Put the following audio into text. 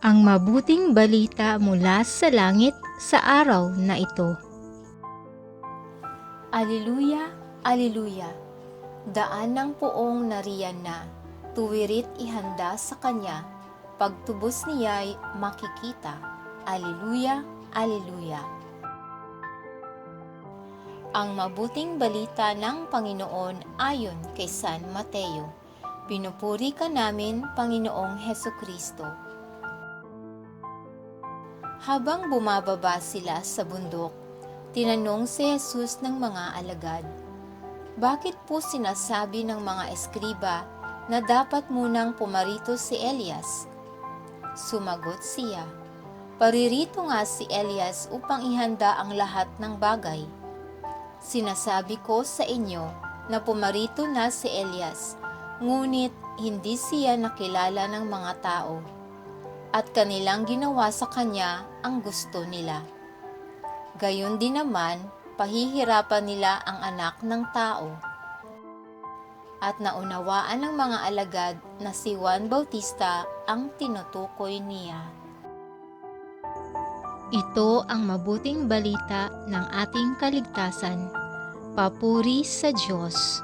Ang mabuting balita mula sa langit sa araw na ito. Alleluia, Alleluia! Daan ng poong nariyan na, tuwirit ihanda sa kanya, pagtubos niya'y makikita. Alleluia, Alleluia! Ang mabuting balita ng Panginoon ayon kay San Mateo. Pinupuri ka namin, Panginoong Hesukristo. Habang bumababa sila sa bundok, tinanong si Jesus ng mga alagad, "Bakit po sinasabi ng mga eskriba na dapat munang pumarito si Elias?" Sumagot siya, "Paririto nga si Elias upang ihanda ang lahat ng bagay. Sinasabi ko sa inyo na pumarito na si Elias, ngunit hindi siya nakilala ng mga tao, at kanilang ginawa sa kanya ang gusto nila. Gayon din naman, pahihirapan nila ang anak ng tao." At naunawaan ng mga alagad na si Juan Bautista ang tinutukoy niya. Ito ang mabuting balita ng ating kaligtasan. Papuri sa Diyos.